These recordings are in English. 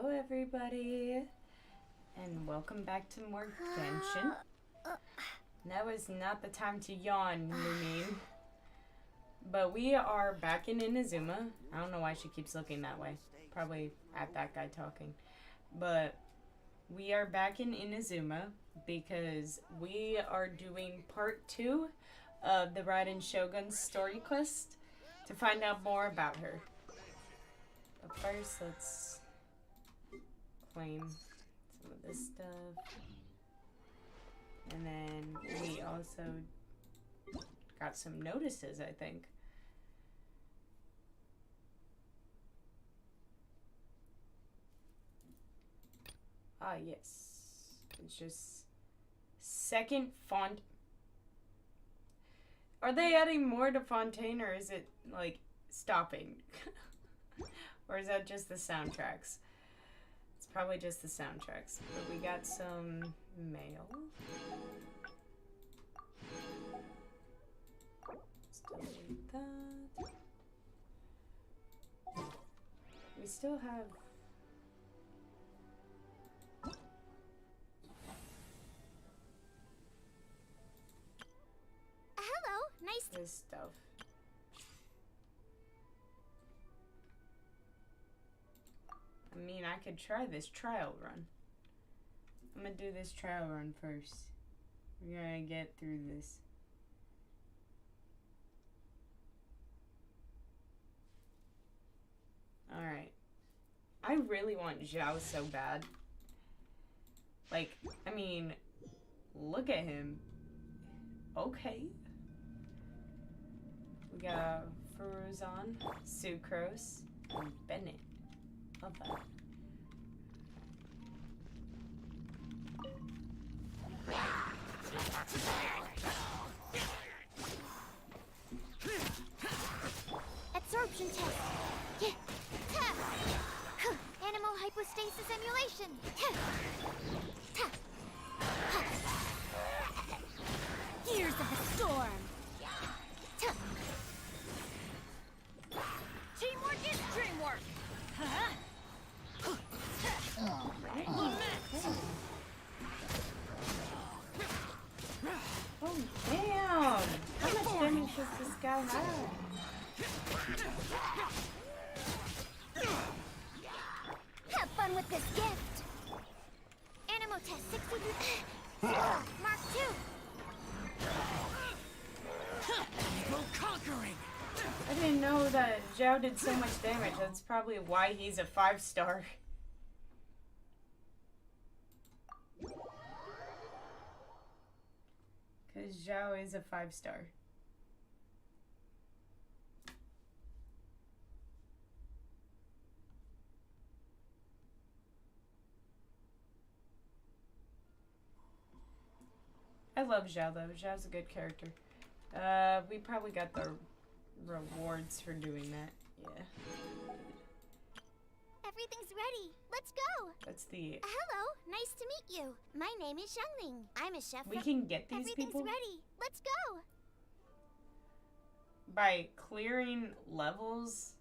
Hello everybody, and welcome back to more Genshin. Now is not the time to yawn, Lumine. But we are back in Inazuma. I don't know why she keeps looking that way. Probably at that guy talking. But we are back in Inazuma because we are doing part 2 of the Raiden Shogun's story quest to find out more about her. But first, let's claim some of this stuff. And then we also got some notices, I think. Ah, yes. It's just second font. Are they adding more to Fontaine, or is it, like, stopping? Or is that just the soundtracks? It's probably just the soundtracks. But we got some mail. Let's delete that. We still have... Hello, nice to... this stuff. I mean, I could try this trial run. I'm gonna do this trial run first. We're gonna get through this. Alright. I really want Zhao so bad. Like, I mean, look at him. Okay. We got Fruzan, Sucrose, and Bennett. Love that. absorption test. Animal hypostasis emulation. Gears of the storm. Teamwork is dreamwork. Oh, damn! How much damage does this guy have? Have fun with this gift. Animo test 63. Mark 2. Evil conquering. I didn't know that Zhao did so much damage. That's probably why he's a 5-star. Because Zhao is a 5-star. I love Zhao though. Zhao's a good character. We probably got the rewards for doing that. Yeah. Everything's ready. Let's go. That's the... Hello. Nice to meet you. My name is Xiangling. I'm a chef. We can get these Everything's people ready. Let's go. by clearing levels.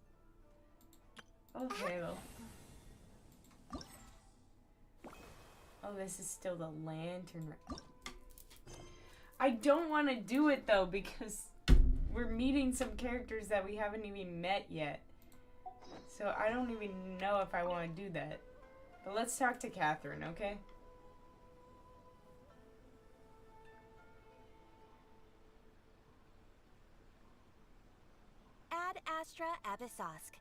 Okay, though. Oh, this is still the lantern. I don't want to do it, though, because we're meeting some characters that we haven't even met yet. So I don't even know if I want to do that. But let's talk to Catherine, okay? Ad Astra Abyssosque.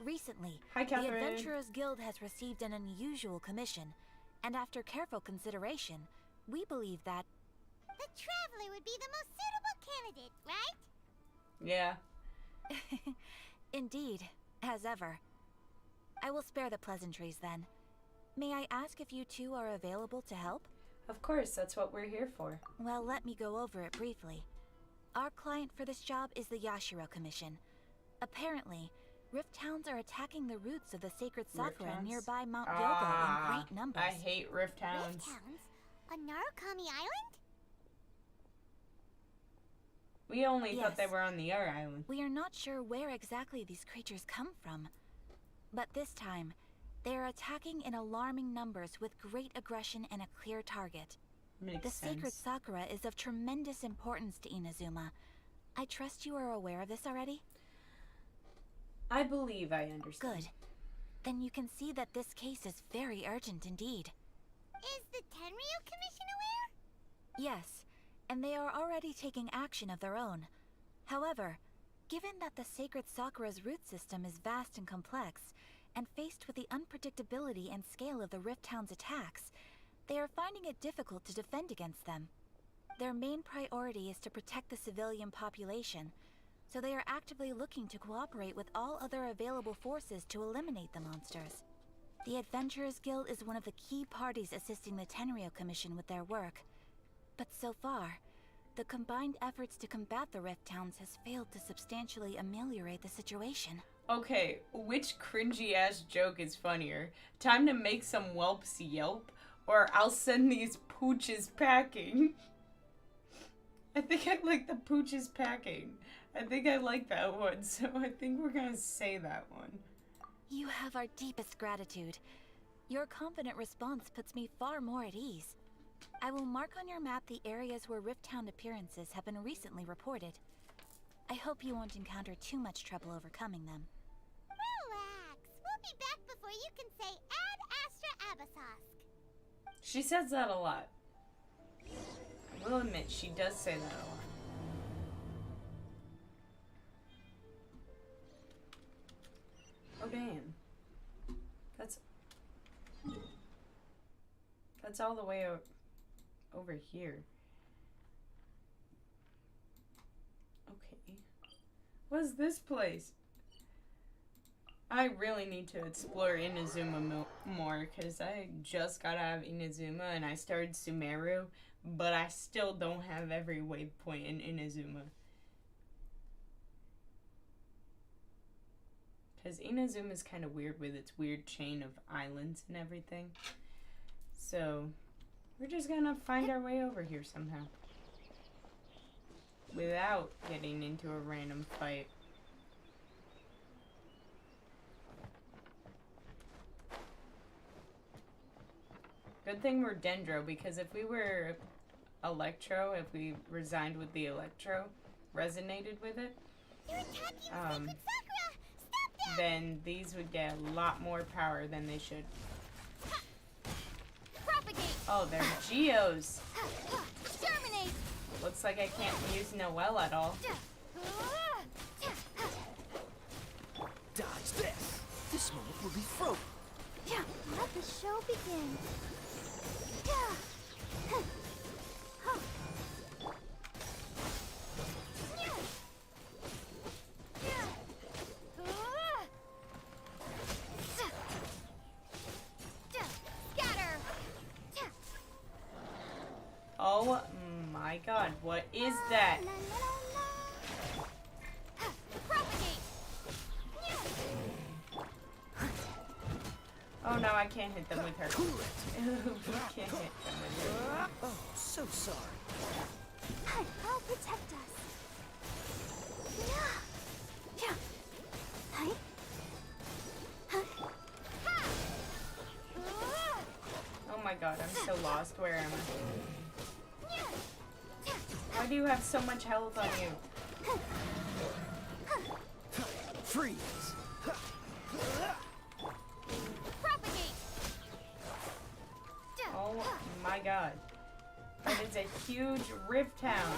Recently, Hi, the Catherine. Adventurers Guild has received an unusual commission, and after careful consideration, we believe that... The Traveler would be the most suitable candidate, right? Yeah. Indeed, as ever. I will spare the pleasantries then. May I ask if you two are available to help? Of course, that's what we're here for. Well, let me go over it briefly. Our client for this job is the Yashiro Commission. Apparently, Rift Towns are attacking the roots of the sacred Rift Sakura Towns? nearby Mount Yoga in great numbers. I hate Rift Towns. Rift Towns? On Narukami Island? We only thought they Yes. were on the other island. We are not sure where exactly these creatures come from. But this time, They are attacking in alarming numbers with great aggression and a clear target. Makes The sense. sacred Sakura is of tremendous importance to Inazuma. I trust you are aware of this already? I believe I understand. Good. Then you can see that this case is very urgent indeed. Is the Tenryu Commission aware? Yes, and they are already taking action of their own. However, given that the sacred Sakura's root system is vast and complex, and faced with the unpredictability and scale of the Rift Town's attacks, they are finding it difficult to defend against them. Their main priority is to protect the civilian population, so they are actively looking to cooperate with all other available forces to eliminate the monsters. The Adventurers Guild is one of the key parties assisting the Tenryu Commission with their work. But so far, the combined efforts to combat the Rift Towns has failed to substantially ameliorate the situation. Okay, which cringy ass joke is funnier? Time to make some whelps yelp, or I'll send these pooches packing. I think I like the pooches packing. I think I like that one, so I think we're gonna say that one. You have our deepest gratitude. Your confident response puts me far more at ease. I will mark on your map the areas where Rift Town appearances have been recently reported. I hope you won't encounter too much trouble overcoming them. Relax. We'll be back before you can say Ad Astra Abyssosque. She says that a lot. I will admit, she does say that a lot. Oh damn. That's all the way over here. Okay. What's this place? I really need to explore Inazuma more, because I just got out of Inazuma and I started Sumeru, but I still don't have every waypoint in Inazuma. Because Inazuma is kind of weird with its weird chain of islands and everything. So, we're just gonna find our way over here somehow. Without getting into a random fight. Good thing we're Dendro, because if we were Electro, if we resigned with the Electro, resonated with it, You're attacking Sacred Sakura! Stop them! then these would get a lot more power than they should. Propagate! Oh, they're Geos! Exterminate! Looks like I can't use Noelle at all. Dodge this. This moment will be frozen. Let the show begin. Scatter! Oh my god, what is that? Propagate! Oh no, I can't hit them with her. Cool it. We can't hit them with her. Oh, so sorry. I'll protect us. Oh my god, I'm so lost. Where am I? Why do you have so much health on you? Freeze. Propagate! Oh my god. That is a huge rift town.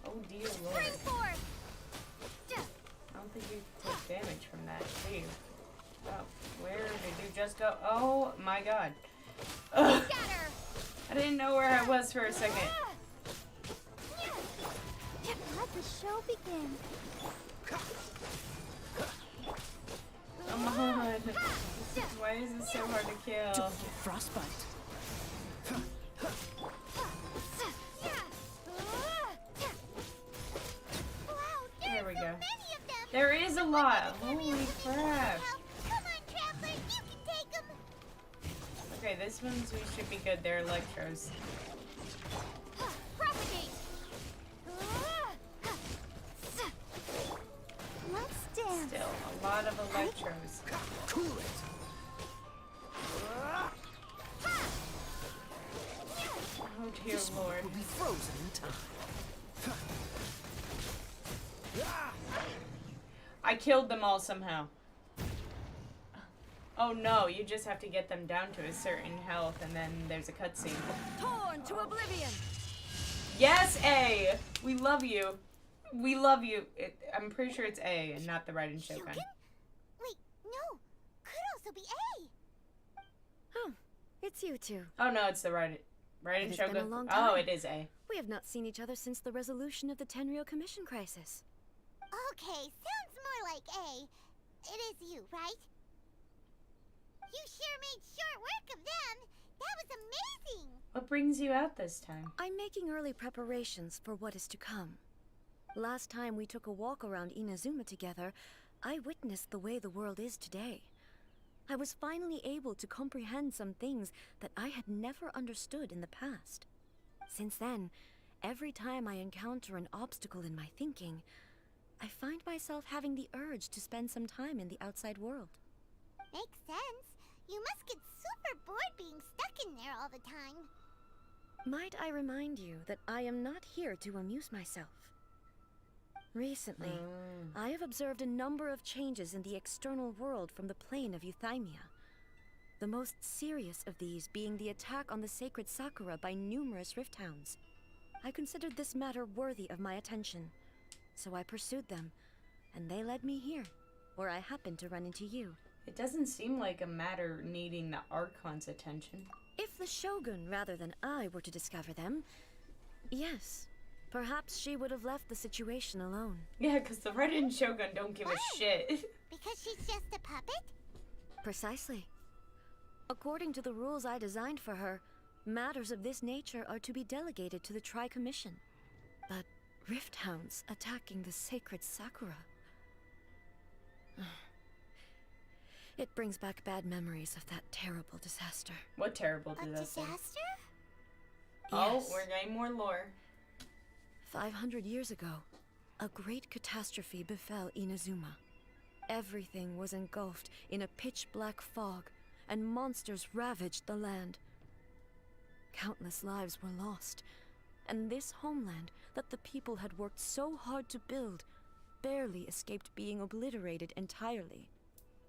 Oh dear lord. Spring forth! I don't think you take damage from that, do you? Oh, where did you just go? Oh my god. Ugh. Scatter! I didn't know where I was for a second. Let the show begin. Come on. Why is it so hard to kill? Don't get frostbite. There we go. There is a lot. Holy crap. Come on, Traveler, you can take them. Okay, this one's we should be good. They're Electros. Propagate. dance. Still, a lot of electros. Cool it. Oh dear This smoke lord. will be frozen in time. I killed them all somehow. Oh no, you just have to get them down to a certain health and then there's a cutscene. Torn to oblivion. Yes, A! We love you. We love you. I'm pretty sure it's A and not the Raiden Shogun. Shogun? Wait, no. Could also be A. Oh, it's you two. Oh no, it's the Raiden It has Shogun. been a long Oh, time. it is A. We have not seen each other since the resolution of the Tenryou Commission crisis. Okay, sounds more like A. It is you, right? You sure made short work of them. That was amazing. What brings you out this time? I'm making early preparations for what is to come. Last time we took a walk around Inazuma together, I witnessed the way the world is today. I was finally able to comprehend some things that I had never understood in the past. Since then, every time I encounter an obstacle in my thinking, I find myself having the urge to spend some time in the outside world. Makes sense. You must get super bored being stuck in there all the time. Might I remind you that I am not here to amuse myself? Recently, I have observed a number of changes in the external world from the plane of Euthymia. The most serious of these being the attack on the sacred Sakura by numerous rift hounds. I considered this matter worthy of my attention, so I pursued them, and they led me here, where I happened to run into you. It doesn't seem like a matter needing the Archon's attention. If the Shogun rather than I were to discover them, yes, perhaps she would have left the situation alone. Yeah, because the Raiden Shogun don't give a shit. Because she's just a puppet? Precisely. According to the rules I designed for her, matters of this nature are to be delegated to the Tri-Commission. But rift hounds attacking the sacred Sakura... It brings back bad memories of that terrible disaster. What terrible A disaster. disaster? Oh, Yes. we're getting more lore. 500 years ago, a great catastrophe befell Inazuma. Everything was engulfed in a pitch-black fog, and monsters ravaged the land. Countless lives were lost, and this homeland that the people had worked so hard to build barely escaped being obliterated entirely.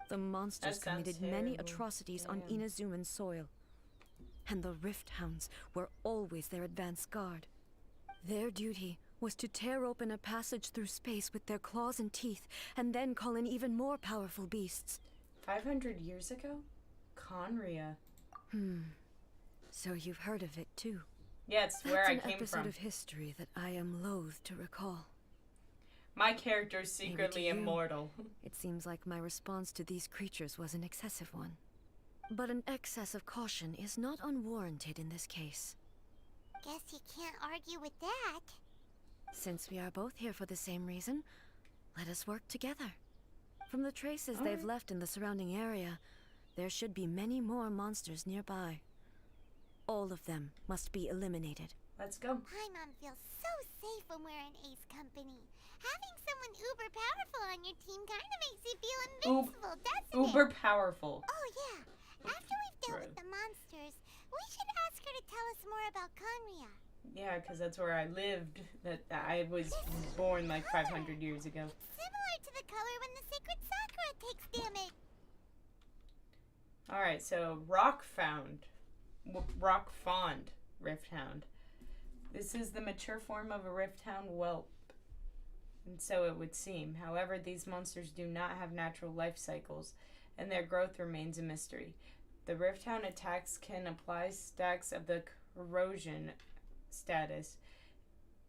The monsters That sounds committed many terrible. atrocities on Damn. Inazuman soil, and the rift hounds were always their advance guard. Their duty was to tear open a passage through space with their claws and teeth, and then call in even more powerful beasts. 500 years ago? Conria. So you've heard of it too. Yeah, it's where That's I an came episode from. of history that I am loath to recall. My character's secretly you. immortal. It seems like my response to these creatures was an excessive one. But an excess of caution is not unwarranted in this case. Guess you can't argue with that. Since we are both here for the same reason, let us work together. From the traces they've Alright. left in the surrounding area, there should be many more monsters nearby. All of them must be eliminated. Let's go. Paimon feels so safe when we're in Ace Company. Having someone uber powerful on your team kind of makes you feel invincible, doesn't it? Uber powerful. Oh yeah. After we've dealt with the monsters, we should ask her to tell us more about Conria. Yeah, because that's where I lived. That I was born like 500 years ago. Similar to the color when the sacred Sakura takes damage. Alright, so Rock Fawned Rift Hound. This is the mature form of a Rift Hound whelp. And so it would seem. However, these monsters do not have natural life cycles, and their growth remains a mystery. The Rift Hound attacks can apply stacks of the corrosion status,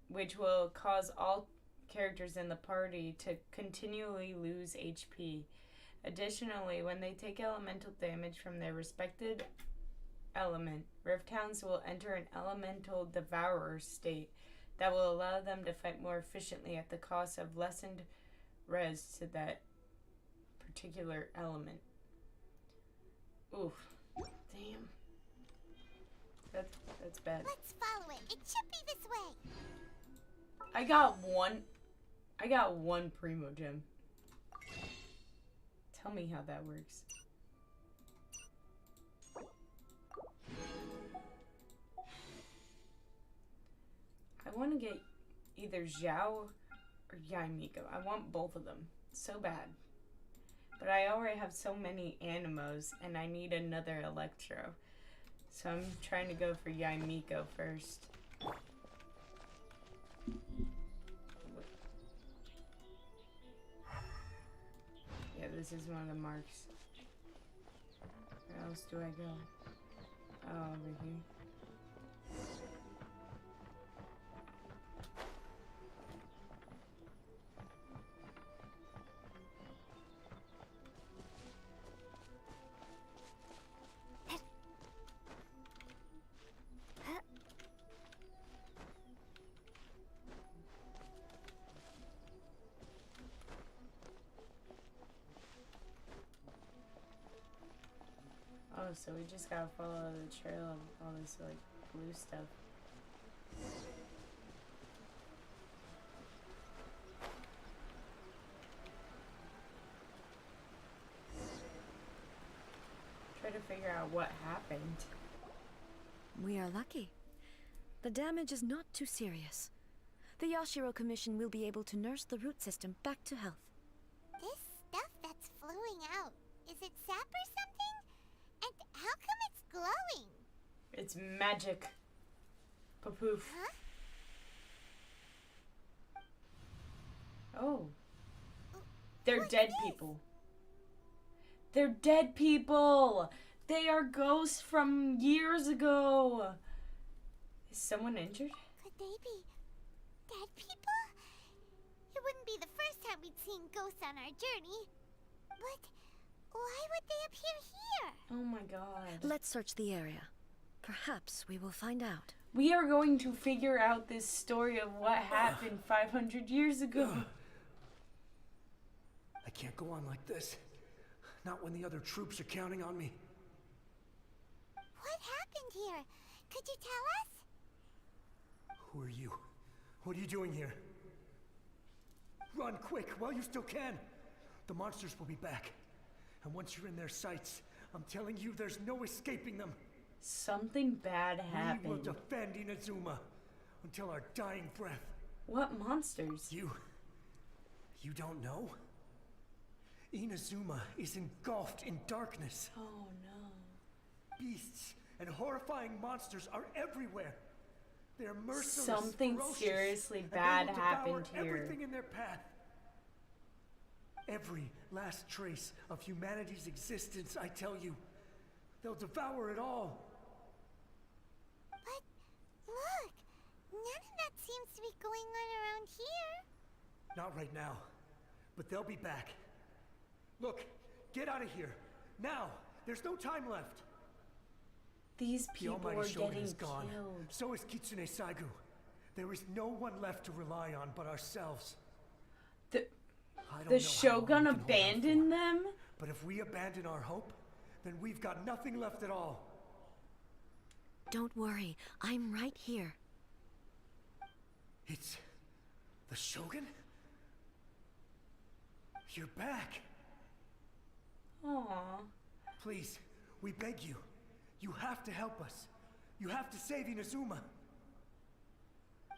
which will cause all characters in the party to continually lose HP. Additionally, when they take elemental damage from their respected element, Rift Hounds will enter an elemental devourer state that will allow them to fight more efficiently at the cost of lessened res to that particular element. Oof. Damn. That's bad. Let's follow it. It should be this way. I got one Primo Gem. Tell me how that works. I want to get either Zhao or Yaimiko. I want both of them so bad. But I already have so many Animos, and I need another Electro. So I'm trying to go for Yaimiko first. Yeah, this is one of the marks. Where else do I go? Oh, over here. Oh, so we just gotta follow the trail of all this, like, blue stuff. Try to figure out what happened. We are lucky. The damage is not too serious. The Yashiro Commission will be able to nurse the root system back to health. This stuff that's flowing out, is it sap or something? And how come it's glowing? It's magic. Papoof. Huh? Oh. They're What's dead this? people. They're dead people! They are ghosts from years ago! Is someone injured? Could they be dead people? It wouldn't be the first time we'd seen ghosts on our journey. But why would they appear here? Oh my god. Let's search the area. Perhaps we will find out. We are going to figure out this story of what happened 500 years ago. I can't go on like this. Not when the other troops are counting on me. What happened here? Could you tell us? Who are you? What are you doing here? Run quick while you still can. The monsters will be back. And once you're in their sights, I'm telling you there's no escaping them. Something bad We will happened. defend Inazuma until our dying breath. What monsters? You don't know? Inazuma is engulfed in darkness. Oh no. Beasts and horrifying monsters are everywhere. They are merciless, Something ferocious, seriously and bad they will devour happened here. everything in their path. Every last trace of humanity's existence, I tell you. They'll devour it all. But look, none of that seems to be going on around here. Not right now, but they'll be back. Look, get out of here. Now! There's no time left. These The people almighty are Shogun getting is gone. killed. So is Kitsune Saigu. There is no one left to rely on but ourselves. The, I don't the know how long we Shogun can hold out abandoned for, them? But if we abandon our hope, then we've got nothing left at all. Don't worry, I'm right here. It's the Shogun? You're back. Aww. Please, we beg you. You have to help us. You have to save Inazuma.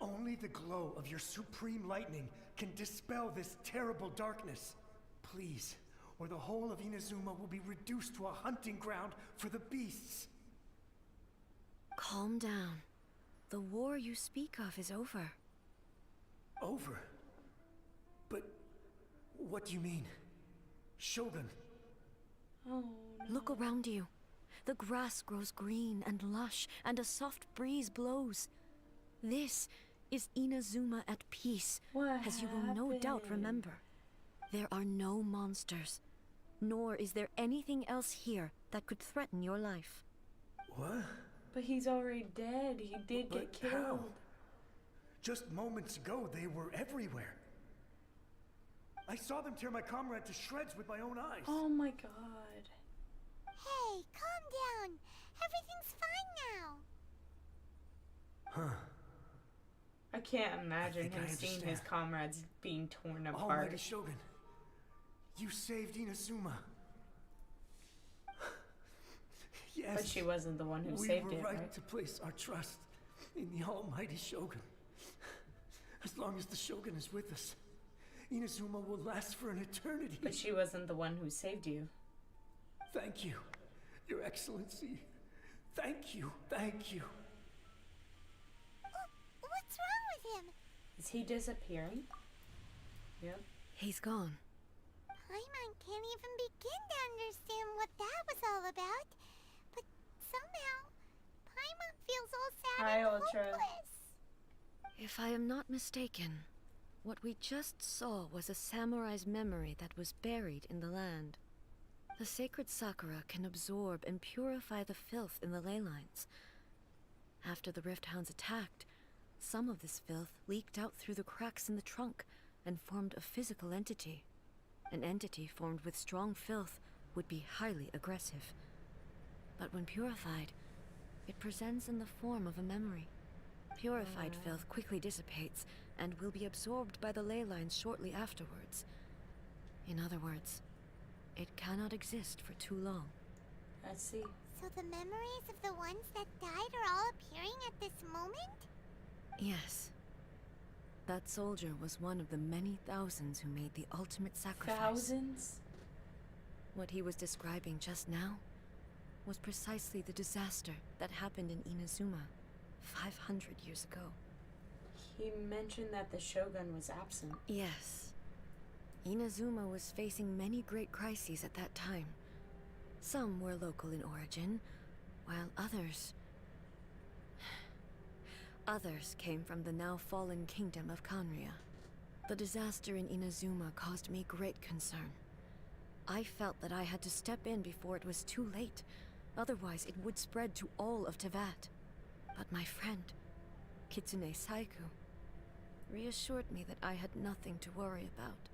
Only the glow of your supreme lightning can dispel this terrible darkness. Please, or the whole of Inazuma will be reduced to a hunting ground for the beasts. Calm down. The war you speak of is over. Over? But what do you mean? Shogun? Oh no. Look around you. The grass grows green and lush, and a soft breeze blows. This is Inazuma at peace, What as you will no doubt happened? remember. There are no monsters, nor is there anything else here that could threaten your life. What? But he's already dead. He did But get killed. how? Just moments ago, they were everywhere. I saw them tear my comrade to shreds with my own eyes. Oh my god. Hey, calm down. Everything's fine now. Huh. I can't imagine think I him seeing his understand. comrades being torn apart. Almighty Shogun, you saved Inazuma. Yes. But she wasn't the one who We saved were it, right right? to place our trust in the almighty Shogun. As long as the Shogun is with us, Inazuma will last for an eternity. But she wasn't the one who saved you. Thank you, Your Excellency. Thank you, thank you. What's wrong with him? Is he disappearing? Yep. He's gone. Paimon can't even begin to understand what that was all about. But somehow, Paimon feels all sad Hi, and Ultra. hopeless. If I am not mistaken, what we just saw was a samurai's memory that was buried in the land. The sacred sakura can absorb and purify the filth in the ley lines. After the Rift Hounds attacked, some of this filth leaked out through the cracks in the trunk and formed a physical entity. An entity formed with strong filth would be highly aggressive. But when purified, it presents in the form of a memory. Purified filth quickly dissipates and will be absorbed by the ley lines shortly afterwards. In other words, it cannot exist for too long. I see. So the memories of the ones that died are all appearing at this moment? Yes. That soldier was one of the many thousands who made the ultimate sacrifice. Thousands? What he was describing just now was precisely the disaster that happened in Inazuma 500 years ago. He mentioned that the Shogun was absent. Yes. Inazuma was facing many great crises at that time. Some were local in origin, while others came from the now fallen kingdom of Kanria. The disaster in Inazuma caused me great concern. I felt that I had to step in before it was too late, otherwise it would spread to all of Teyvat. But my friend, Kitsune Saiku, reassured me that I had nothing to worry about.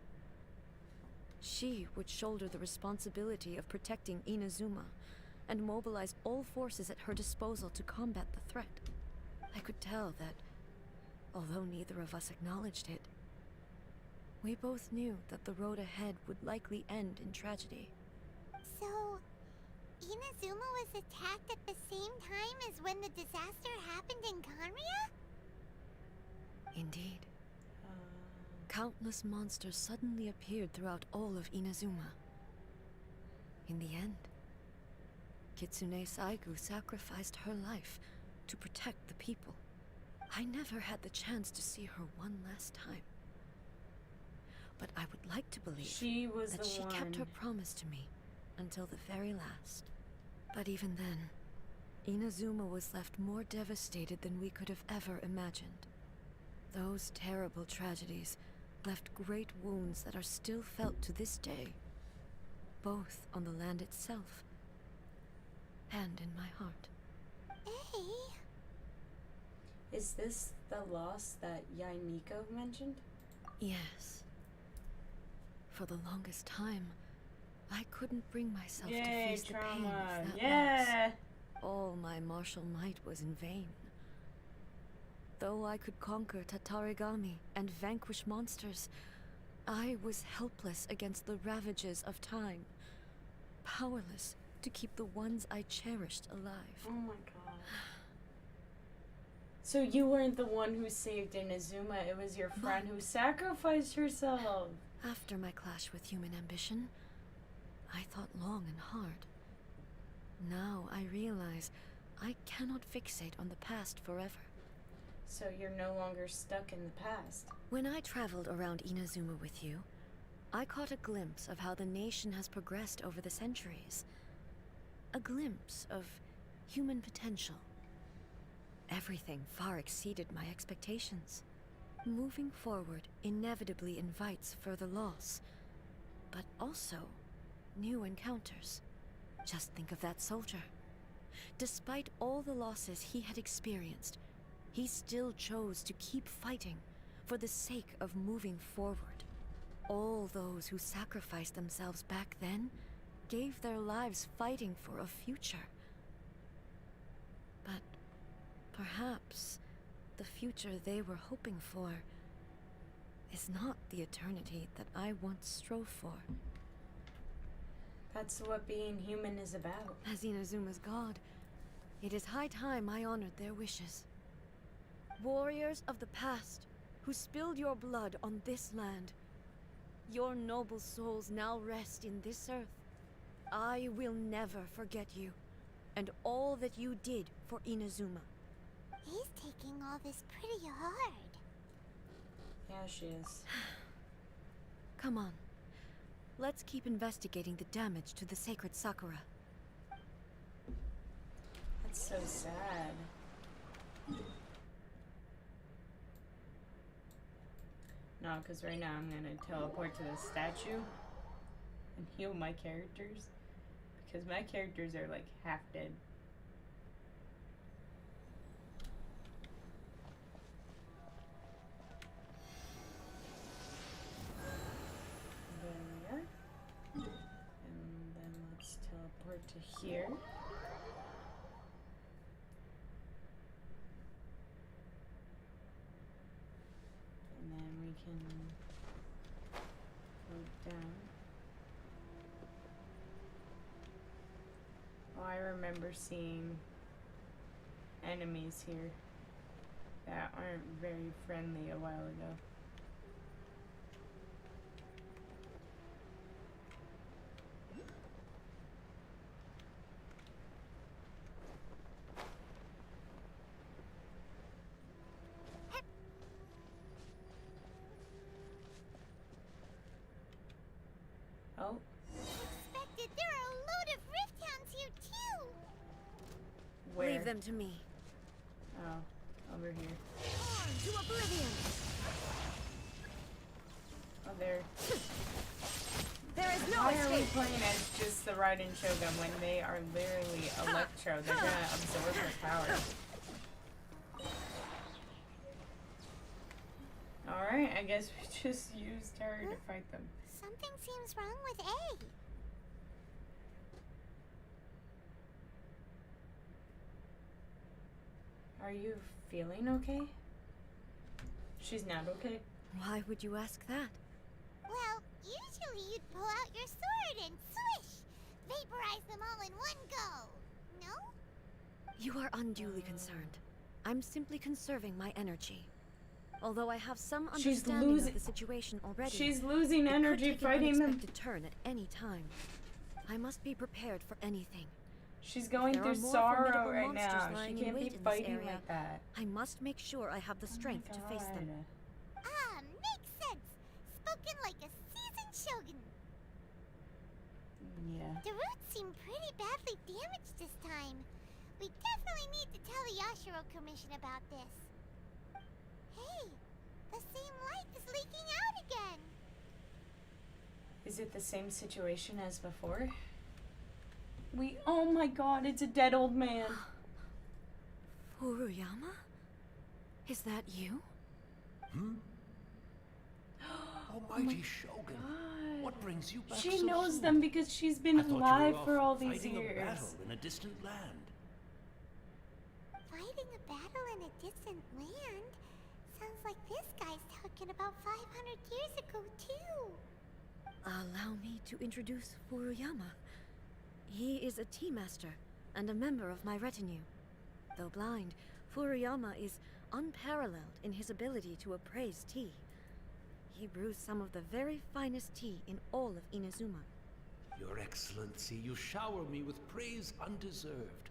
She would shoulder the responsibility of protecting Inazuma and mobilize all forces at her disposal to combat the threat. I could tell that, although neither of us acknowledged it, we both knew that the road ahead would likely end in tragedy. So, Inazuma was attacked at the same time as when the disaster happened in Kanria? Indeed. Countless monsters suddenly appeared throughout all of Inazuma. In the end, Kitsune Saigu sacrificed her life to protect the people. I never had the chance to see her one last time. But I would like to believe She was that the she one. kept her promise to me until the very last. But even then, Inazuma was left more devastated than we could have ever imagined. Those terrible tragedies left great wounds that are still felt to this day, both on the land itself and in my heart. Hey, Is this the loss that Yaimiko mentioned? Yes. For the longest time, I couldn't bring myself to Yay, face the pain trauma. of that Yeah. loss. All my martial might was in vain. Though I could conquer Tatarigami and vanquish monsters, I was helpless against the ravages of time, powerless to keep the ones I cherished alive. Oh my god. So you weren't the one who saved Inazuma, it was your friend who sacrificed herself. After my clash with human ambition, I thought long and hard. Now I realize I cannot fixate on the past forever. So you're no longer stuck in the past. When I traveled around Inazuma with you, I caught a glimpse of how the nation has progressed over the centuries. A glimpse of human potential. Everything far exceeded my expectations. Moving forward inevitably invites further loss, but also new encounters. Just think of that soldier. Despite all the losses he had experienced, he still chose to keep fighting for the sake of moving forward. All those who sacrificed themselves back then gave their lives fighting for a future. But perhaps the future they were hoping for is not the eternity that I once strove for. That's what being human is about. As Inazuma's god, it is high time I honored their wishes. Warriors of the past, who spilled your blood on this land, your noble souls now rest in this earth. I will never forget you, and all that you did for Inazuma. He's taking all this pretty hard. Yeah, she is. Come on. Let's keep investigating the damage to the sacred Sakura. That's so sad. No, because right now I'm gonna teleport to the statue and heal my characters. Because my characters are like half dead. There we are. And then let's teleport to here. And then we can go down. Oh, I remember seeing enemies here that aren't very friendly a while ago. Oh, Expected there are a load of rift hounds here too. where? Leave them to me. Oh, over here. On to oblivion! Oh, there. There is no Why are we escape! playing as just the Raiden Shogun when they are literally Electro? They're gonna absorb her power. Alright, I guess we just used her to fight them. Something seems wrong with A. Are you feeling okay? She's not okay. Why would you ask that? Well, usually you'd pull out your sword and swish! Vaporize them all in one go! No? You are unduly concerned. I'm simply conserving my energy. Although I have some She's understanding losing- of the situation already, She's losing it could energy take an fighting them. unexpected turn at any time. I must be prepared for anything. She's going There are through more sorrow formidable right monsters now. She lying in can't be wait in this fighting area. like that. I must make sure I have the strength to face them. Ah, makes sense. Spoken like a seasoned shogun. Yeah. The roots seem pretty badly damaged this time. We definitely need to tell the Yashiro Commission about this. Hey, the same light is leaking out again. Is it the same situation as before? Oh my god, it's a dead old man. Furuyama? Is that you? Almighty Shogun, God. what brings you back She so knows soon? them because she's been I thought you were alive off for all these fighting a years. battle in a distant land. Fighting a battle in a distant land? Sounds like this guy's talking about 500 years ago, too. Allow me to introduce Furuyama. He is a tea master and a member of my retinue. Though blind, Furuyama is unparalleled in his ability to appraise tea. He brews some of the very finest tea in all of Inazuma. Your Excellency, you shower me with praise undeserved.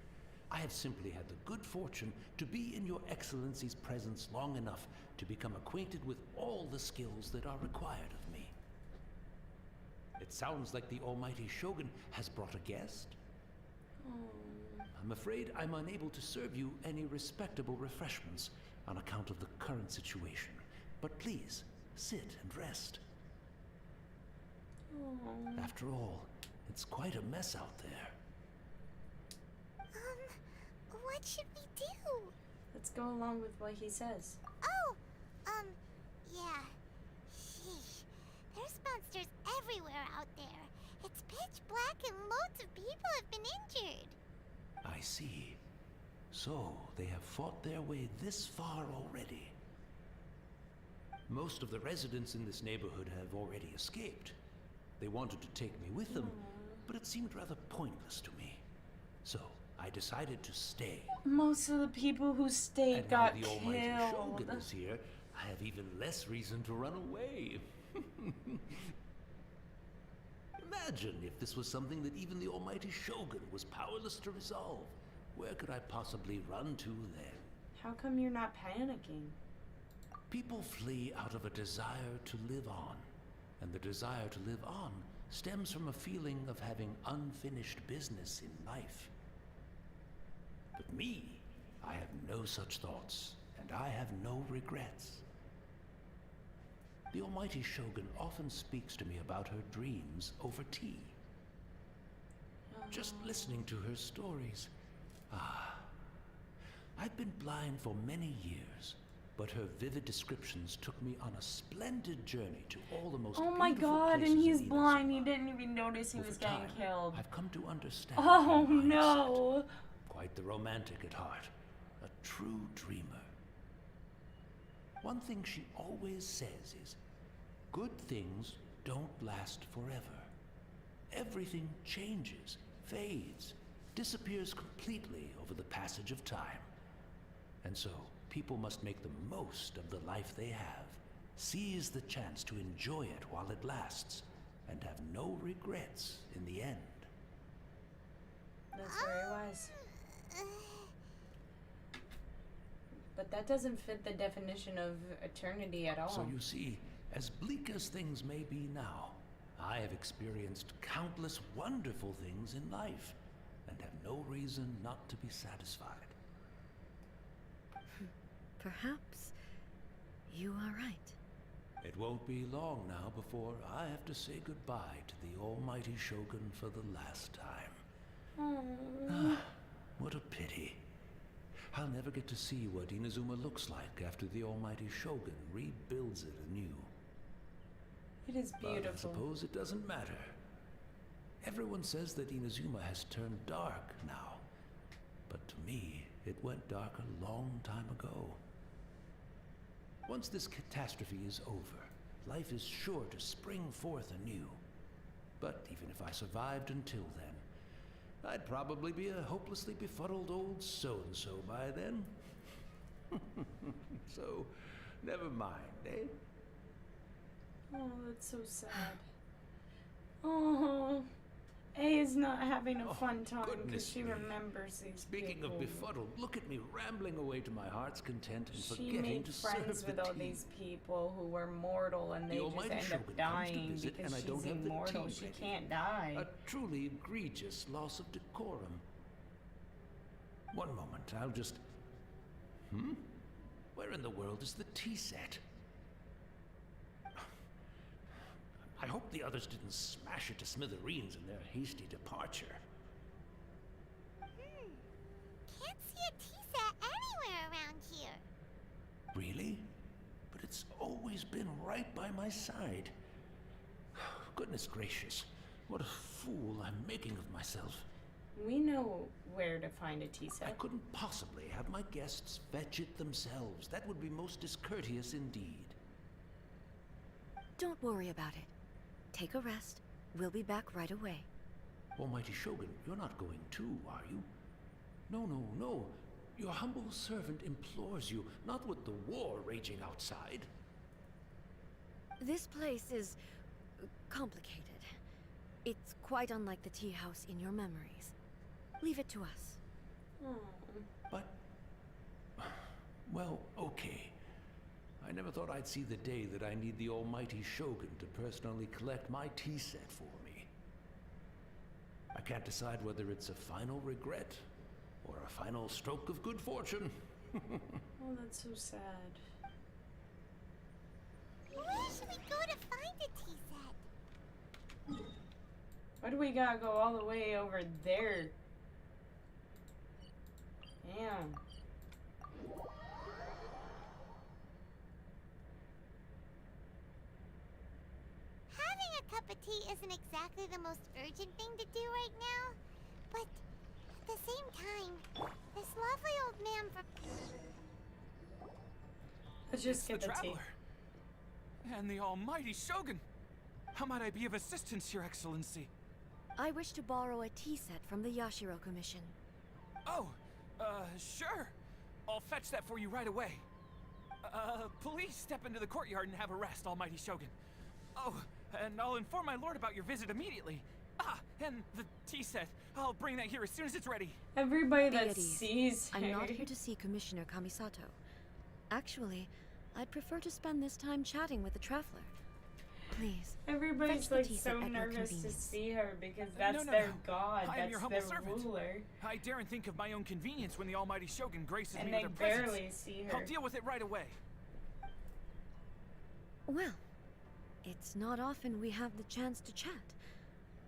I have simply had the good fortune to be in your Excellency's presence long enough to become acquainted with all the skills that are required of me. It sounds like the Almighty Shogun has brought a guest. I'm afraid I'm unable to serve you any respectable refreshments on account of the current situation. But please, sit and rest. After all, it's quite a mess out there. What should we do? Let's go along with what he says. Oh, yeah. Sheesh. There's monsters everywhere out there. It's pitch black and loads of people have been injured. I see. So, they have fought their way this far already. Most of the residents in this neighborhood have already escaped. They wanted to take me with them, but it it seemed rather pointless to me. So I decided to stay. Most of the people who stayed And got now the almighty killed. Shogun is here, I have even less reason to run away. Imagine if this was something that even the almighty Shogun was powerless to resolve. Where could I possibly run to then? How come you're not panicking? People flee out of a desire to live on, and the desire to live on stems from a feeling of having unfinished business in life. But me, I have no such thoughts, and I have no regrets. The almighty Shogun often speaks to me about her dreams over tea. Just listening to her stories. I've been blind for many years, but her vivid descriptions took me on a splendid journey to all the most Oh my beautiful god, places and he's in blind. Inazuma. He didn't even notice he Over was getting time, killed. I've come to understand Oh her mindset. no. Quite the romantic at heart, a true dreamer. One thing she always says is, good things don't last forever. Everything changes, fades, disappears completely over the passage of time. And so, people must make the most of the life they have, seize the chance to enjoy it while it lasts, and have no regrets in the end. That's very wise. But that doesn't fit the definition of eternity at all. So you see, as bleak as things may be now, I have experienced countless wonderful things in life, and have no reason not to be satisfied. Perhaps you are right. It won't be long now before I have to say goodbye to the almighty Shogun for the last time. What a pity. I'll never get to see what Inazuma looks like after the almighty Shogun rebuilds it anew. It is But I beautiful. suppose it doesn't matter. Everyone says that Inazuma has turned dark now. But to me, it went dark a long time ago. Once this catastrophe is over, life is sure to spring forth anew. But even if I survived until then, I'd probably be a hopelessly befuddled old so-and-so by then. So, never mind, eh? Oh, that's so sad. Oh, A is not having a Oh, fun time because goodness she me. remembers these Speaking people. of befuddled, look at me rambling away to my heart's content and She forgetting made to friends serve with the all tea. these people who were mortal and they The just almighty end Shogun up comes to dying visit because and I she's don't have the immortal. tea She ready. can't die. A truly egregious loss of decorum. One moment, I'll just... Where in the world is the tea set? I hope the others didn't smash it to smithereens in their hasty departure. Can't see a tea set anywhere around here. Really? But it's always been right by my side. Goodness gracious, what a fool I'm making of myself. We know where to find a tea I set. couldn't possibly have my guests fetch it themselves. That would be most discourteous indeed. Don't worry about it. Take a rest. We'll be back right away. Almighty Shogun, you're not going too, are you? No, no, no. Your humble servant implores you, not with the war raging outside. This place is complicated. It's quite unlike the tea house in your memories. Leave it to us. Oh. But... well, okay. I never thought I'd see the day that I need the almighty Shogun to personally collect my tea set for me. I can't decide whether it's a final regret or a final stroke of good fortune. Oh, that's so sad. Where should we go to find a tea set? Why do we gotta go all the way over there? Damn. Having a cup of tea isn't exactly the most urgent thing to do right now, but at the same time, this lovely old man from... Let's just get the the tea. traveler. And the almighty Shogun. How might I be of assistance, Your Excellency? I wish to borrow a tea set from the Yashiro Commission. Oh, sure. I'll fetch that for you right away. Please step into the courtyard and have a rest, Almighty Shogun. Oh, and I'll inform my lord about your visit immediately. Ah, and the tea set. I'll bring that here as soon as it's ready. Everybody Be that at ease. sees her. I'm not here to see Commissioner Kamisato. Actually, I'd prefer to spend this time chatting with the traveler. Please. Everybody's fetch the like tea set so at your nervous to convenience. see her because that's No, their no. god, I am your that's humble their servant. ruler, I daren't think of my own convenience when the Almighty Shogun graces and me they with her presence. barely see her. I'll deal with it right away. Well, it's not often we have the chance to chat.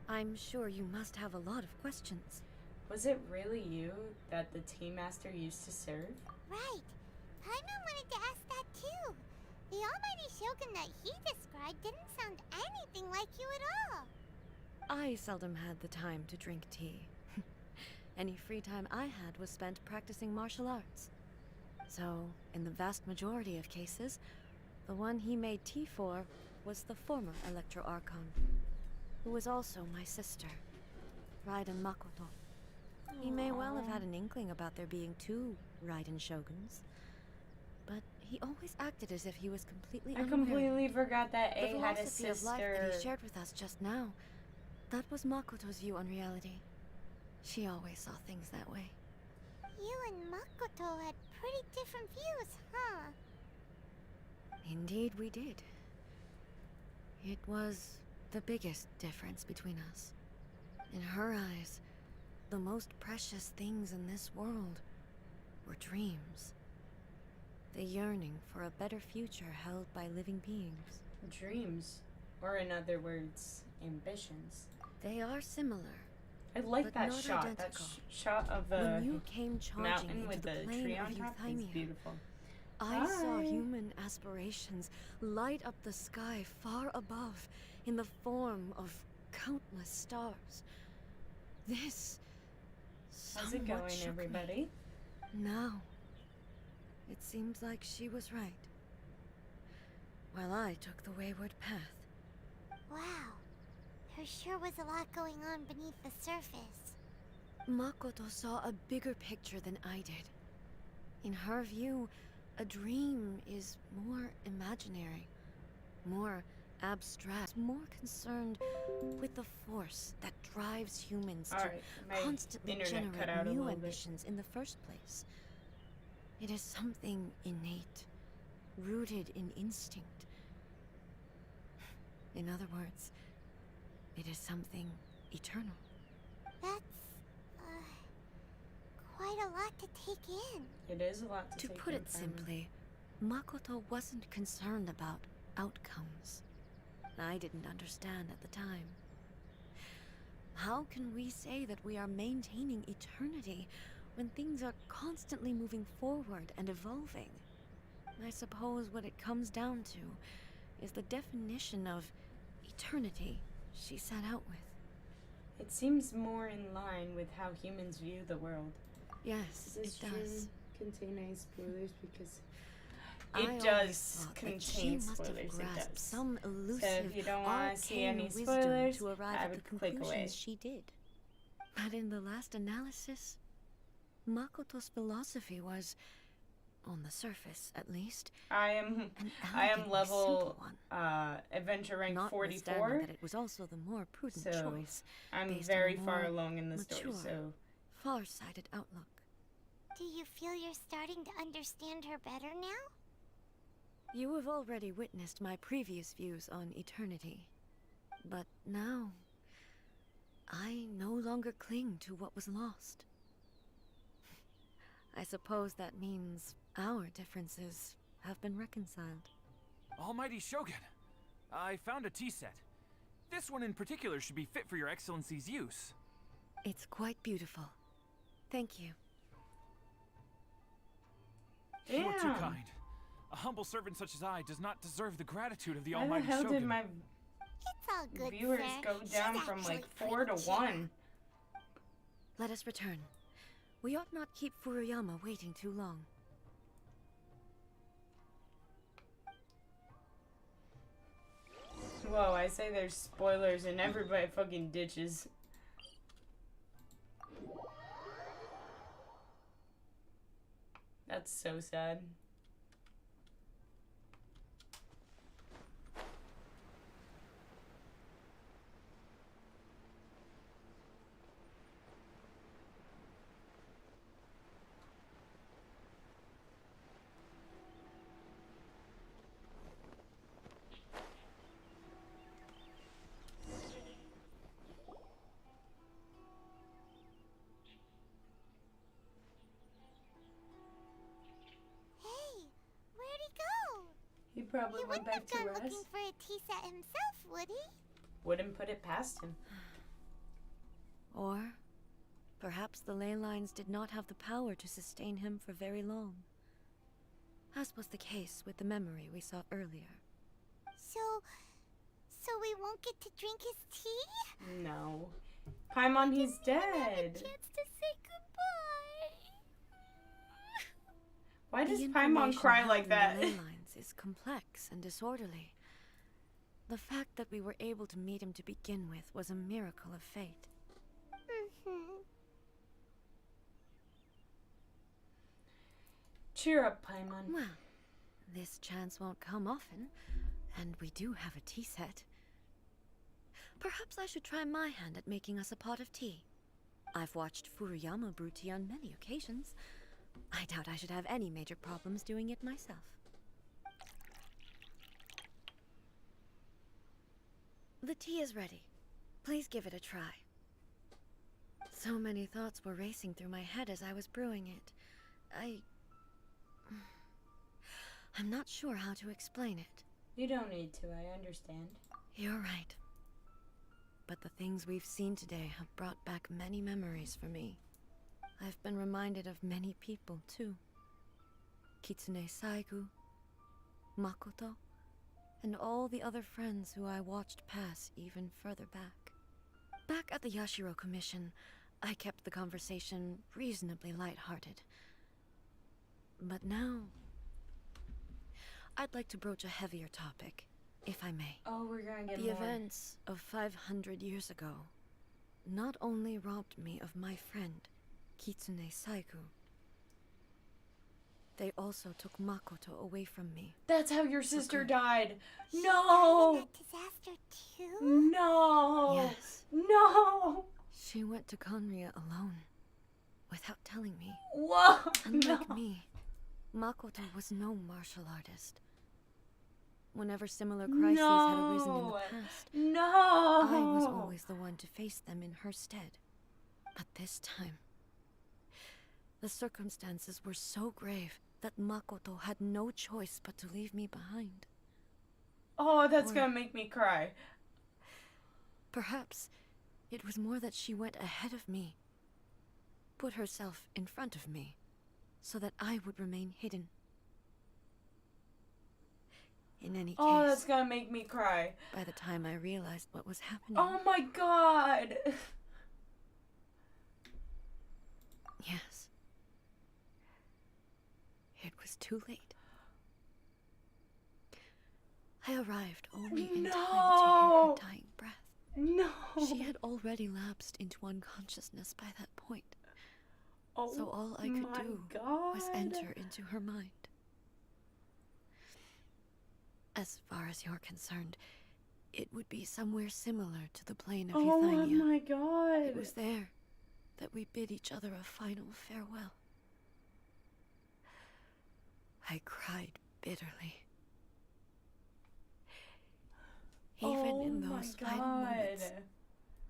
I'm sure you must have a lot of questions. Was it really you that the tea master used to serve? Right. Paimon wanted to ask that too. The Almighty Shogun that he described didn't sound anything like you at all. I seldom had the time to drink tea. Any free time I had was spent practicing martial arts. So, in the vast majority of cases, the one he made tea for was the former Electro Archon, who was also my sister, Raiden Makoto. He may well have had an inkling about there being two Raiden Shoguns, but he always acted as if he was completely I unaware. completely forgot that The A had a philosophy of life that sister. he shared with us just now, that was Makoto's view on reality. She always saw things that way. You and Makoto had pretty different views, huh? Indeed we did. It was the biggest difference between us. In her eyes, the most precious things in this world were dreams. The yearning for a better future held by living beings. Dreams, or in other words, ambitions. They are similar. I like But that not shot. identical. Shot of the When you came charging mountain into with the the plain tree of on top is Euthymia, beautiful. I saw Hi. human aspirations light up the sky far above in the form of countless stars. This How's it somewhat going, shook me. everybody? Now, it seems like she was right. While I took the wayward path. Wow. There sure was a lot going on beneath the surface. Makoto saw a bigger picture than I did. In her view, a dream is more imaginary, more abstract, more concerned with the force that drives humans to Alright, my constantly internet cut out generate a new little bit. ambitions in the first place. It is something innate, rooted in instinct. In other words, it is something eternal. That's, quite a lot to take in. It is a lot to To take put in, it Simon. simply, Makoto wasn't concerned about outcomes. I didn't understand at the time. How can we say that we are maintaining eternity when things are constantly moving forward and evolving? I suppose what it comes down to is the definition of eternity she set out with. It seems more in line with how humans view the world. Yes, Does this it does. contain any spoilers? Because I it always does thought that she contain must have spoilers. It grasped does. some So elusive, if you don't want to see arcane any wisdom spoilers, to arrive I at the would click away. conclusions she did. But in the last analysis, Makoto's philosophy was, on the surface at least, I am an I am elegantly level simple one. adventure rank Notwithstanding 44. that it was also the more prudent So choice, I'm based very on a far more along in the story. mature, So far-sighted outlook. Do you feel you're starting to understand her better now? You have already witnessed my previous views on eternity. But now, I no longer cling to what was lost. I suppose that means our differences have been reconciled. Almighty Shogun, I found a tea set. This one in particular should be fit for your Excellency's use. It's quite beautiful. Thank you. You are too Damn. kind. A humble servant such as I does not deserve the gratitude of the why the Almighty hell Shogun. did my It's all good, viewers sir. go She's down from actually like 4 to pretty chill. 1? Let us return. We ought not keep Furuyama waiting too long. Whoa, I say there's spoilers and everybody fucking ditches. That's so sad. Hey, where'd he go? He probably He went wouldn't back have to gone rest. looking for a tea set himself, would he? Wouldn't put it past him. Or perhaps the ley lines did not have the power to sustain him for very long, as was the case with the memory we saw earlier. So we won't get to drink his tea? No. Paimon, he's Didn't even have a dead. chance to say goodbye. Why does The Paimon information cry held like in that? the ley lines is complex and disorderly. The fact that we were able to meet him to begin with was a miracle of fate. Cheer up, Paimon. Well, this chance won't come often, and we do have a tea set. Perhaps I should try my hand at making us a pot of tea. I've watched Furuyama brew tea on many occasions. I doubt I should have any major problems doing it myself. The tea is ready. Please give it a try. So many thoughts were racing through my head as I was brewing it. I'm not sure how to explain it. You don't need to, I understand. You're right. But the things we've seen today have brought back many memories for me. I've been reminded of many people, too. Kitsune Saigu, Makoto, and all the other friends who I watched pass even further back. Back at the Yashiro Commission, I kept the conversation reasonably lighthearted. But now, I'd like to broach a heavier topic, if I may. Oh, we're gonna get The more. events of 500 years ago not only robbed me of my friend, Kitsune Saigu, they also took Makoto away from me. That's how your sister good. died. In No! that disaster too? No! Yes. No! She went to Conria alone, without telling me. Whoa! Unlike No. me, Makoto was no martial artist. Whenever similar crises had arisen in the past, No! I was always the one to face them in her stead. But this time, the circumstances were so grave that Makoto had no choice but to leave me behind. Oh, that's Or- gonna make me cry. Perhaps it was more that she went ahead of me, put herself in front of me, so that I would remain hidden. In any Oh, that's case, gonna make me cry. by the time I realized what was happening, Oh my god! yes, it was too late. I arrived only in time to hear her dying breath. No! She had already lapsed into unconsciousness by that point, Oh so all I could my do god. was enter into her mind. As far as you're concerned, it would be somewhere similar to the plane of Oh Euthymia. my god. It was there that we bid each other a final farewell. I cried bitterly. Even in those final moments,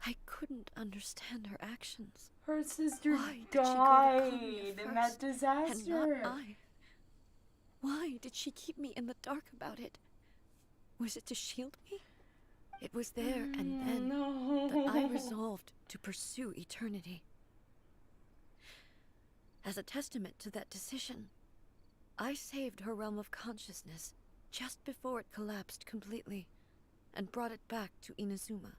I couldn't understand her actions. Her sister Why did she go to died Korea in that first, disaster. and not I? Why did she keep me in the dark about it? Was it to shield me? It was there and then No. that I resolved to pursue eternity. As a testament to that decision, I saved her realm of consciousness just before it collapsed completely and brought it back to Inazuma.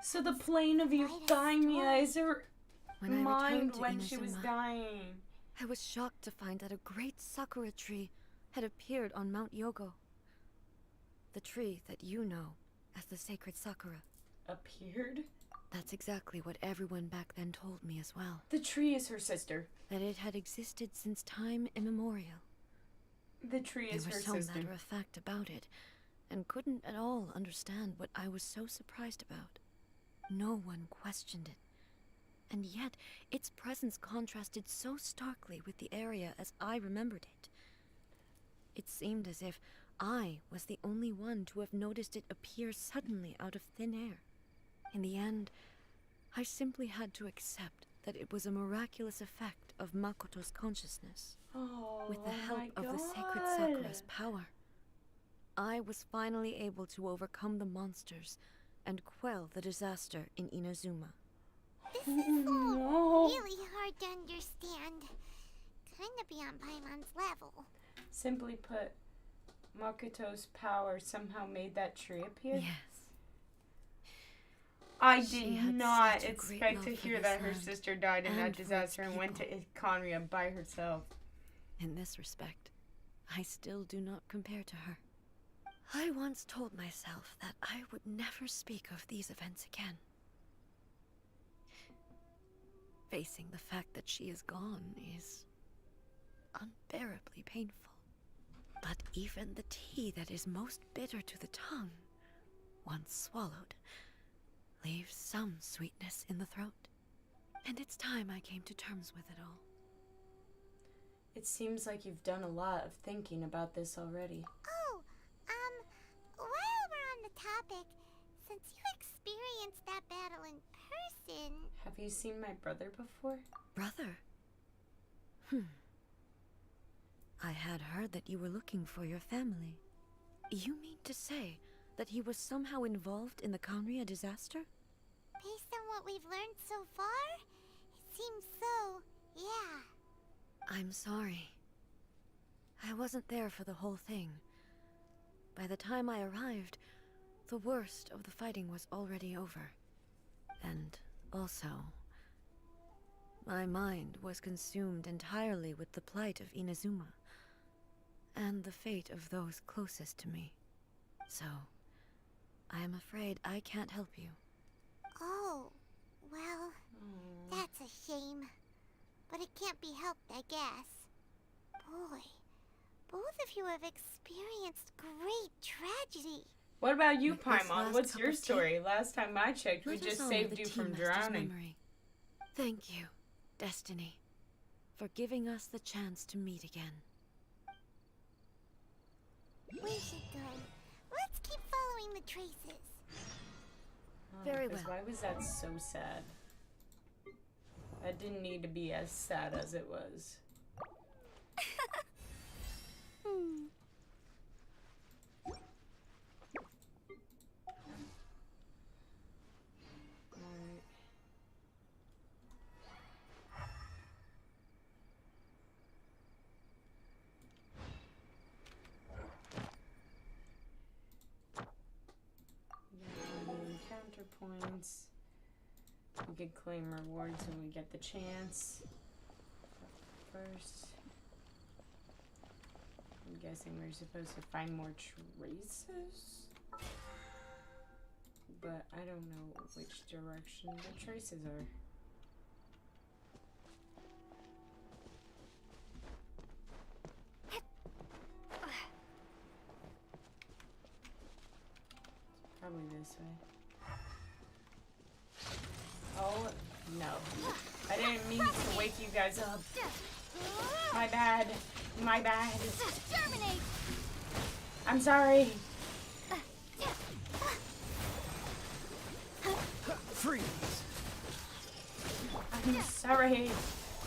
So the plane of Euthymia is her When I mind returned to when she was Inazuma, dying. I was shocked to find that a great sakura tree had appeared on Mount Yogo. The tree that you know as the sacred sakura. Appeared? That's exactly what everyone back then told me as well. The tree is her sister. That it had existed since time immemorial. The tree is They were her so sister. matter of fact about it, and couldn't at all understand what I was so surprised about. No one questioned it. And yet, its presence contrasted so starkly with the area as I remembered it. It seemed as if I was the only one to have noticed it appear suddenly out of thin air. In the end, I simply had to accept that it was a miraculous effect of Makoto's consciousness. Oh, With the help my of the sacred God. Sakura's power, I was finally able to overcome the monsters and quell the disaster in Inazuma. This is all No. really hard to understand. Kinda beyond Paimon's level. Simply put, Makoto's power somehow made that tree appear? Yes. I She did had not such a great expect love to for hear this that her land sister died in that and for its disaster and went to people. Conria by herself. In this respect, I still do not compare to her. I once told myself that I would never speak of these events again. Facing the fact that she is gone is unbearably painful. But even the tea that is most bitter to the tongue, once swallowed, leaves some sweetness in the throat. And it's time I came to terms with it all. It seems like you've done a lot of thinking about this already. Oh, while we're on the topic, since you experienced that battle in person, Have you seen my brother before? Brother? I had heard that you were looking for your family. You mean to say that he was somehow involved in the Conria disaster? based on what we've learned so far, it seems so, yeah. I'm sorry. I wasn't there for the whole thing. By the time I arrived, the worst of the fighting was already over. And also, my mind was consumed entirely with the plight of Inazuma, and the fate of those closest to me. So, I am afraid I can't help you. Oh, well, that's a shame. But it can't be helped, I guess. Boy, both of you have experienced great tragedy. What about you, With this Paimon? last What's cup your of tea, story? Last time I checked, we Let us just honor saved the you Tea from Master's drowning. memory. Thank you, Destiny, for giving us the chance to meet again. We should go. Let's keep following the traces. Very 'Cause well. Why was that so sad? That didn't need to be as sad as it was. Alright. We got the encounter points. We could claim rewards when we get the chance. First, I'm guessing we're supposed to find more traces? But I don't know which direction the traces are. Probably this way. Oh, no. I didn't mean to wake you guys up. My bad. My bad. Terminate! I'm sorry. Freeze! I'm sorry.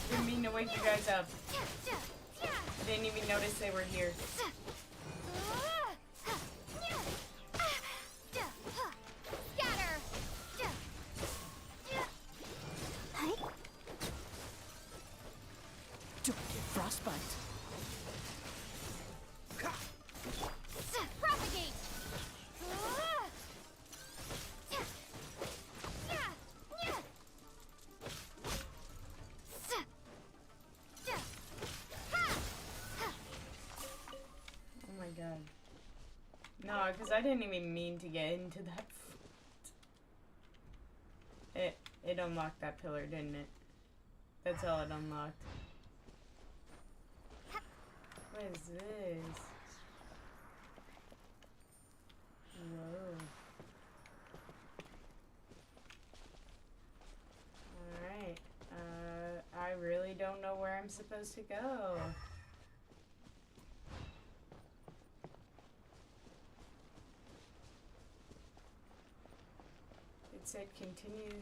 Didn't mean to wake you guys up. I didn't even notice they were here. Scatter! Don't get frostbite. Propagate! Oh my god. No, because I didn't even mean to get into that. unlocked that pillar, didn't it? That's all it unlocked. What is this? Whoa. Alright. I really don't know where I'm supposed to go. It said continue.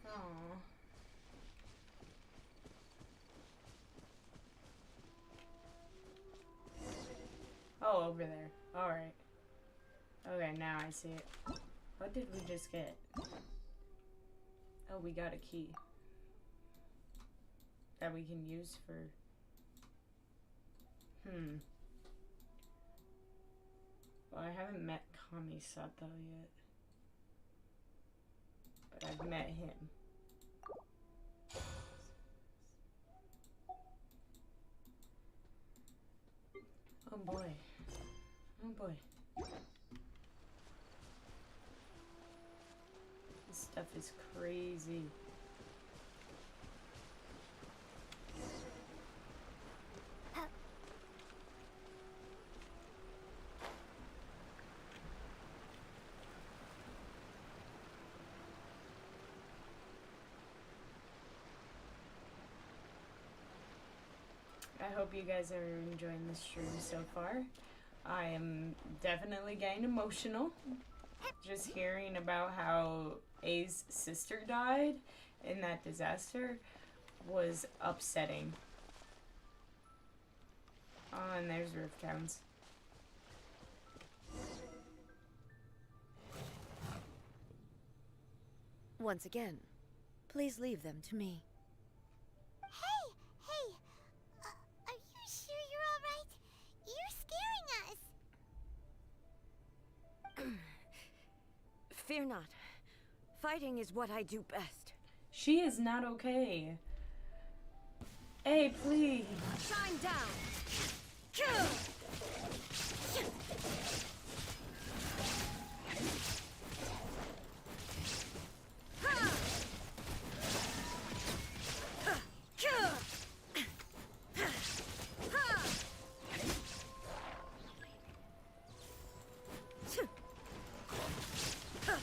Oh. Oh, over there. Alright. Okay, now I see it. What did we just get? Oh, we got a key. That we can use for... Well, I haven't met Kamisato yet. But I've met him. Oh boy. Oh boy. This stuff is crazy. I hope you guys are enjoying the stream so far. I am definitely getting emotional. Just hearing about how A's sister died in that disaster was upsetting. Oh, and there's roof towns. Once again, please leave them to me. Hey! Are you sure you're alright? You're scaring us! Fear not. Fighting is what I do best. She is not okay. Hey, please. Shine down!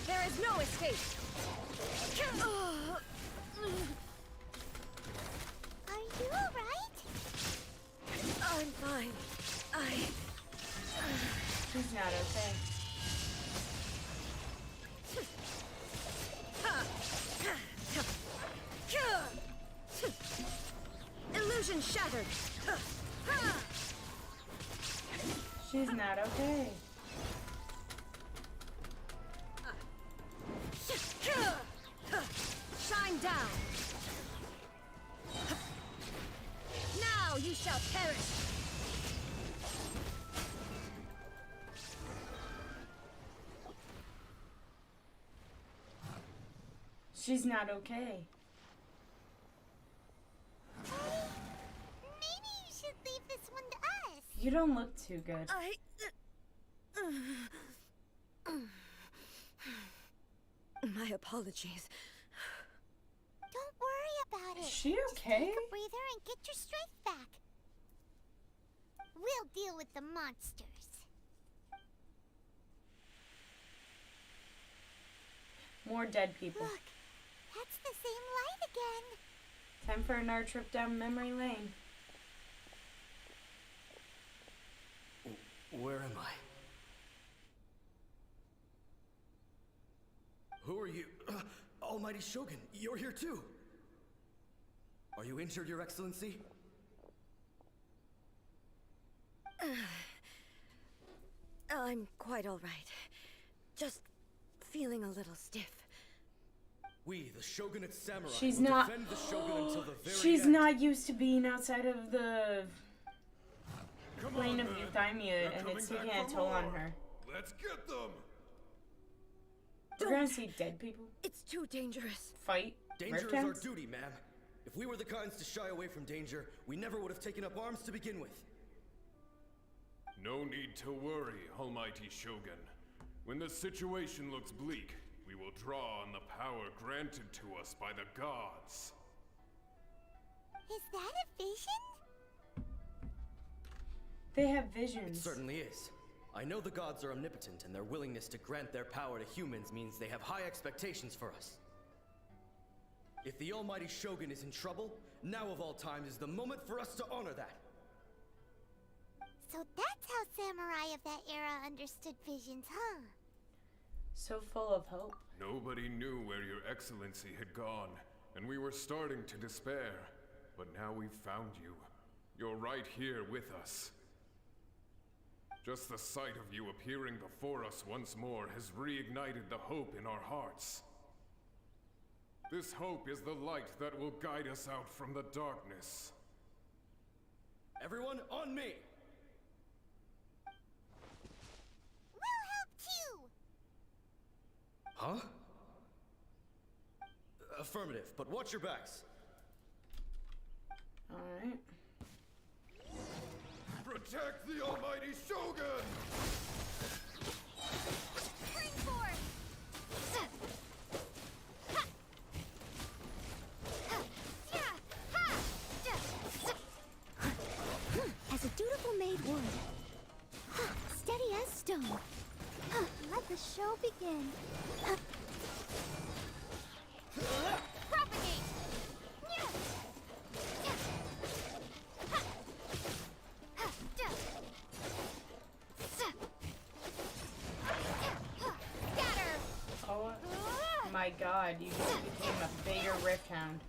There is no escape! Are you alright? I'm fine. She's not okay. Illusion shattered. She's not okay. Shine down. Now you shall perish. She's not okay. Maybe you should leave this one to us. You don't look too good. My apologies. Don't worry about it. Is she Just okay? take a breather and get your strength back. We'll deal with the monsters. More dead people. Look, that's the same light again. Time for another trip down memory lane. Where am I? Who are you? Almighty Shogun, you're here too! Are you injured, Your Excellency? I'm quite all right. Just feeling a little stiff. We, the Shogunate Samurai, She's will not. defend the Shogun until the very She's end. not used to being outside of the Come plane on, of man. Euthymia, They're and it's coming taking back a for toll on more. her. Let's get them! We're gonna see dead people It's too dangerous. fight. Danger Rift is our Hounds? duty, ma'am. If we were the kinds to shy away from danger, we never would have taken up arms to begin with. No need to worry, Almighty Shogun. When the situation looks bleak, we will draw on the power granted to us by the gods. Is that a vision? They have It visions. certainly is. I know the gods are omnipotent, and their willingness to grant their power to humans means they have high expectations for us. If the almighty Shogun is in trouble, now of all times is the moment for us to honor that. So that's how samurai of that era understood visions, huh? So full of hope. Nobody knew where your excellency had gone, and we were starting to despair. But now we've found you. You're right here with us. Just the sight of you appearing before us once more has reignited the hope in our hearts. This hope is the light that will guide us out from the darkness. Everyone, on me! We'll help too! Huh? Affirmative, but watch your backs. Alright. Protect the almighty Shogun! Spring forth! As a dutiful maid would. Steady as stone. Let the show begin. Propagate! Scatter! Oh my god, you just became a bigger Rift Hound.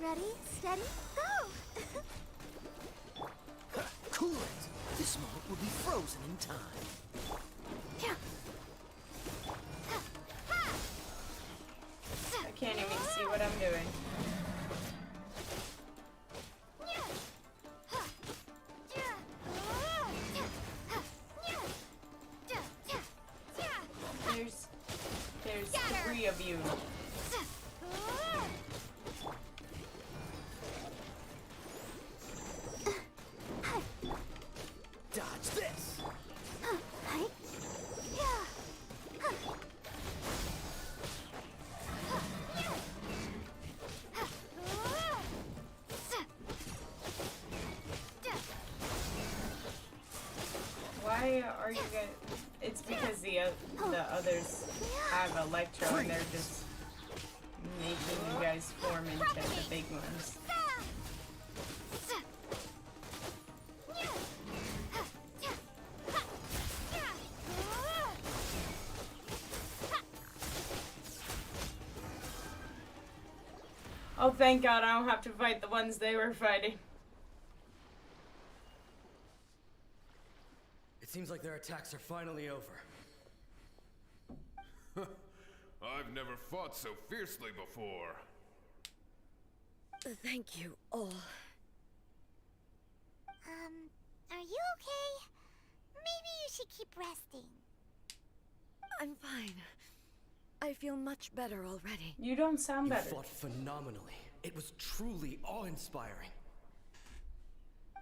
Ready, steady, go! Cool it! This moment will be frozen in time. I can't even see what I'm doing. There's three of you. Dodge this! Why are you guys? It's because the others have Electro and they're just making you guys form into the big ones. Oh, thank God I don't have to fight the ones they were fighting. It seems like their attacks are finally over. I've never fought so fiercely before. Thank you all. Are you okay? Maybe you should keep resting. I'm fine. I feel much better already. You don't sound You better. fought phenomenally. It was truly awe-inspiring.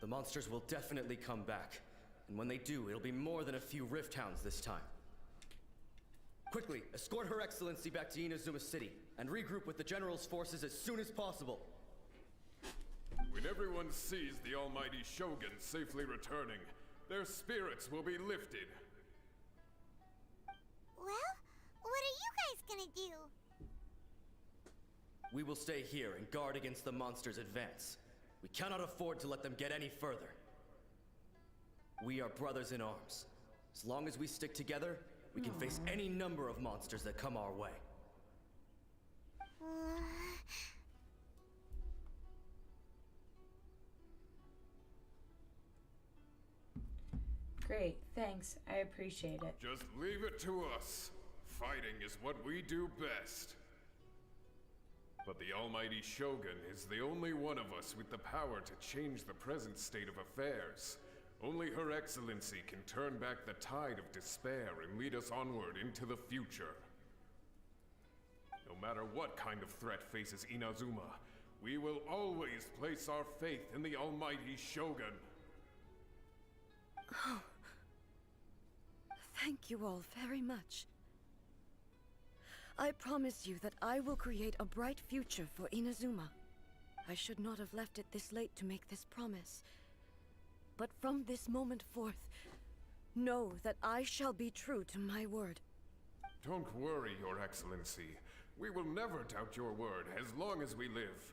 The monsters will definitely come back. And when they do, it'll be more than a few Rift Hounds this time. Quickly, escort Her Excellency back to Inazuma City, and regroup with the General's forces as soon as possible. When everyone sees the almighty Shogun safely returning, their spirits will be lifted. Well, what are you guys gonna do? We will stay here and guard against the monsters' advance. We cannot afford to let them get any further. We are brothers in arms. As long as we stick together, we can face any number of monsters that come our way. Great, thanks. I appreciate it. Just leave it to us. Fighting is what we do best. But the almighty Shogun is the only one of us with the power to change the present state of affairs. Only Her Excellency can turn back the tide of despair and lead us onward into the future. No matter what kind of threat faces Inazuma, we will always place our faith in the almighty Shogun. Thank you all very much. I promise you that I will create a bright future for Inazuma. I should not have left it this late to make this promise. But from this moment forth, know that I shall be true to my word. Don't worry, Your Excellency. We will never doubt your word as long as we live.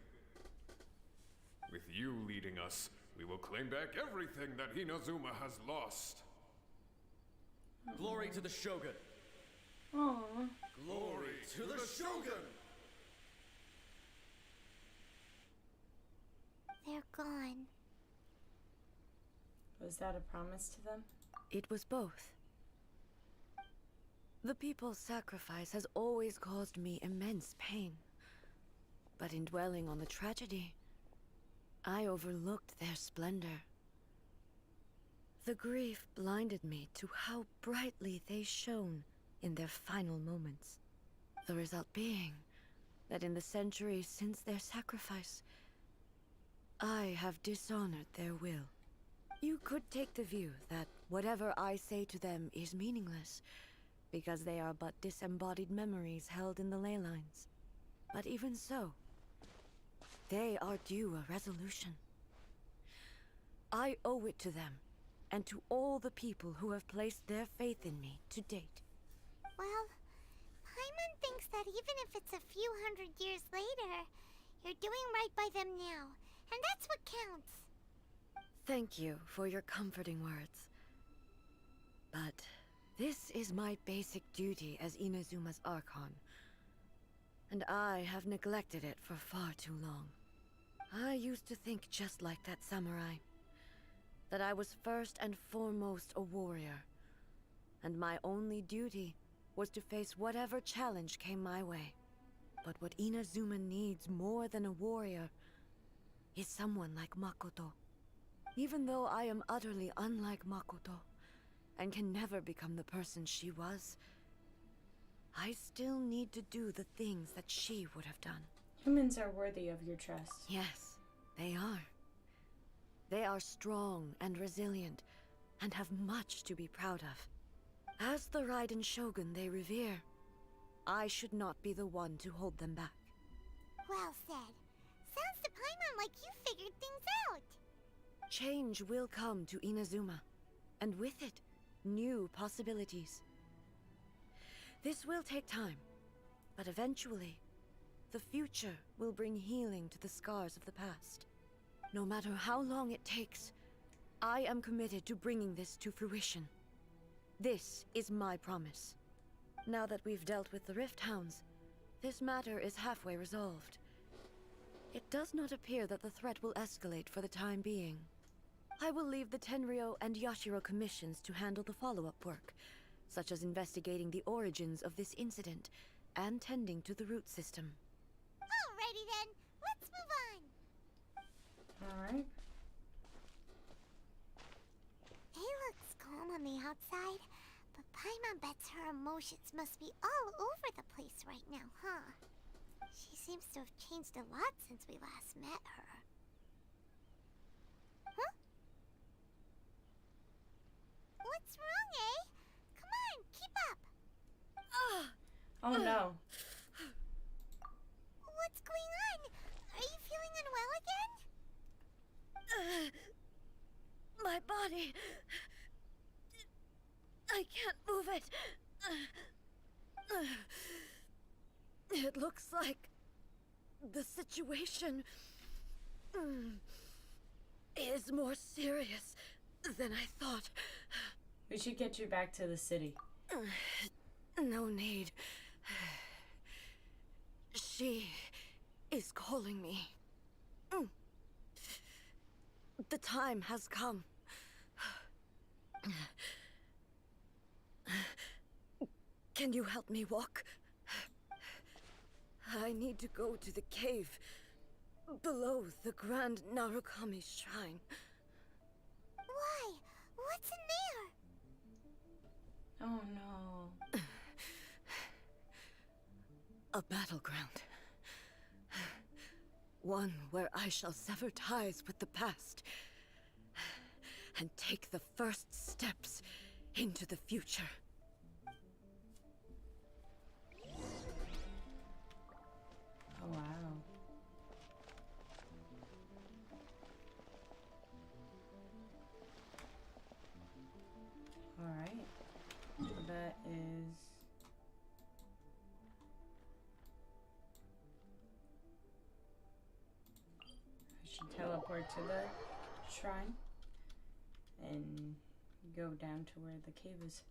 With you leading us, we will claim back everything that Inazuma has lost. Glory to the Shogun! Aww. Glory to the Shogun! They're gone. Was that a promise to them? It was both. The people's sacrifice has always caused me immense pain. But in dwelling on the tragedy, I overlooked their splendor. The grief blinded me to how brightly they shone in their final moments. The result being that in the centuries since their sacrifice, I have dishonored their will. You could take the view that whatever I say to them is meaningless, because they are but disembodied memories held in the ley lines. But even so, they are due a resolution. I owe it to them, and to all the people who have placed their faith in me to date. Well, Paimon thinks that even if it's a few hundred years later, you're doing right by them now, and that's what counts. Thank you for your comforting words. But this is my basic duty as Inazuma's Archon, and I have neglected it for far too long. I used to think just like that samurai, that I was first and foremost a warrior, and my only duty was to face whatever challenge came my way. But what Inazuma needs more than a warrior is someone like Makoto. Even though I am utterly unlike Makoto, and can never become the person she was, I still need to do the things that she would have done. Humans are worthy of your trust. Yes, they are. They are strong and resilient, and have much to be proud of. As the Raiden Shogun they revere, I should not be the one to hold them back. Well said. Sounds to Paimon like you figured things out. Change will come to Inazuma, and with it, new possibilities. This will take time, but eventually, the future will bring healing to the scars of the past. No matter how long it takes, I am committed to bringing this to fruition. This is my promise. Now that we've dealt with the Rift Hounds, this matter is halfway resolved. It does not appear that the threat will escalate for the time being. I will leave the Tenryo and Yashiro commissions to handle the follow-up work, such as investigating the origins of this incident and tending to the root system. Alrighty then, let's move on. Alright. It looks calm on the outside, but Paimon bets her emotions must be all over the place right now, huh? She seems to have changed a lot since we last met her. Huh? What's wrong, eh? Come on, keep up! Oh no. What's going on? Are you feeling unwell again? My body... I can't move it. It looks like the situation is more serious than I thought. We should get you back to the city. No need. She is calling me. The time has come. Can you help me walk? I need to go to the cave below the Grand Narukami Shrine. Why? What's in there? Oh no. A battleground. One where I shall sever ties with the past and take the first steps into the future. should teleport to the shrine and go down to where the cave is.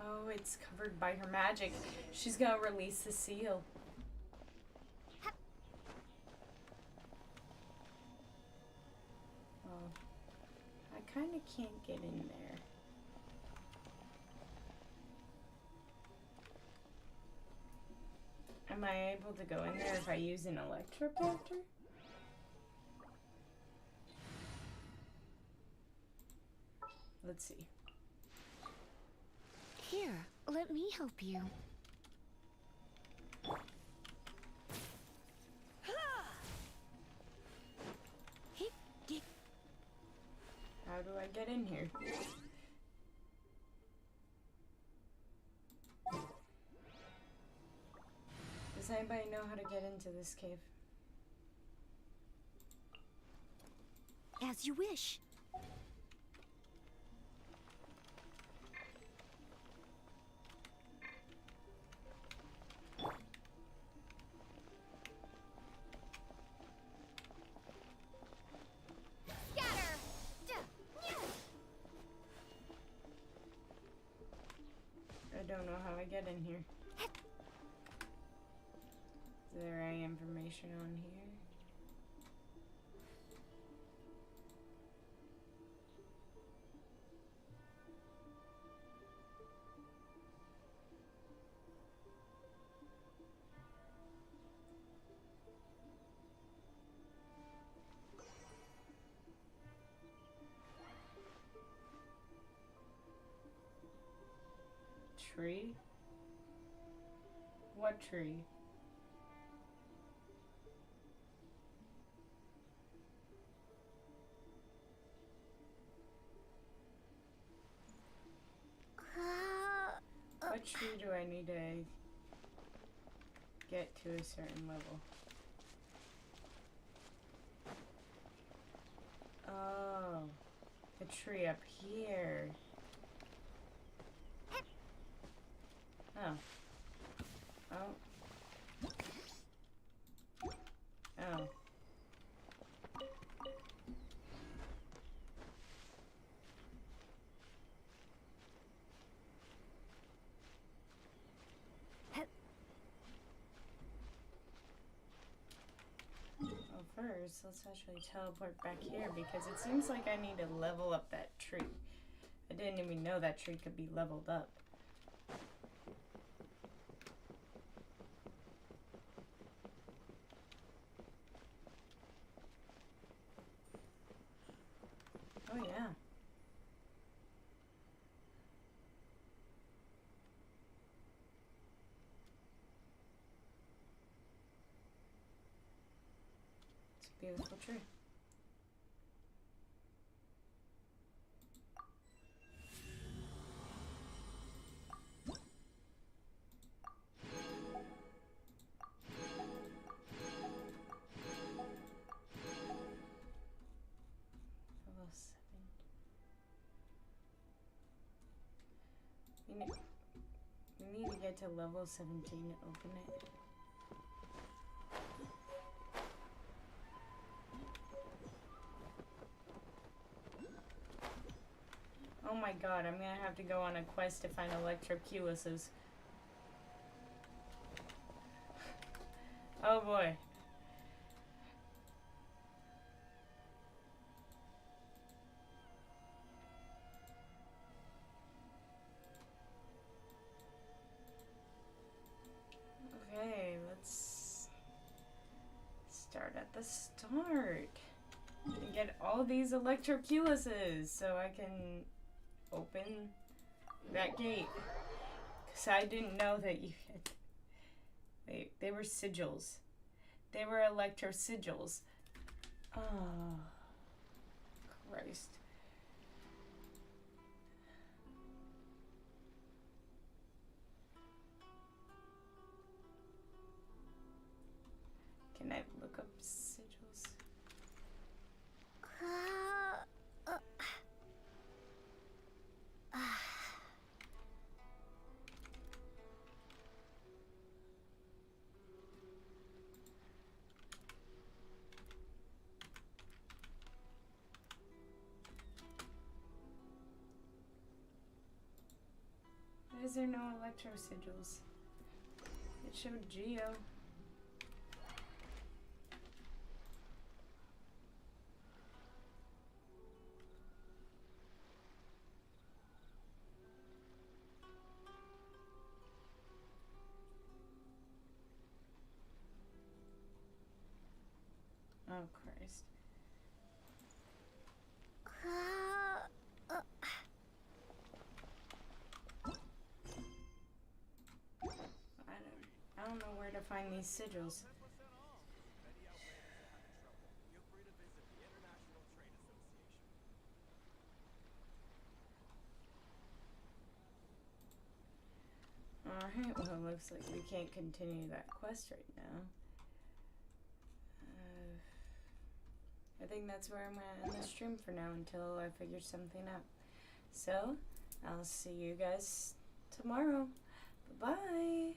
Oh, it's covered by her magic. She's gonna release the seal. Well, I kind of can't get in there. Am I able to go in there if I use an electrocopter? Let's see. Here, let me help you. How do I get in here? Does anybody know how to get into this cave? As you wish. I don't know how I get in here. Is there any information on here? Tree? What tree? What tree do I need to get to a certain level? Oh, the tree up here. Oh. Oh. Oh. Well, first, let's actually teleport back here because it seems like I need to level up that tree. I didn't even know that tree could be leveled up. Oh, yeah. It's a beautiful tree. Level 7. We need to get to level 17 to open it. Oh my god, I'm gonna have to go on a quest to find electroculuses. Oh boy. Okay, let's start at the start and get all these electroculuses so I can open that gate. Because I didn't know that you had... They were sigils. They were electro sigils. Oh, Christ. Can I look up sigils? Why is there no electro sigils? It showed Geo. Oh, Christ. I don't know where to find these sigils. Alright, well, it looks like we can't continue that quest right now. I think that's where I'm gonna end the stream for now until I figure something out. So, I'll see you guys tomorrow. Bye-bye.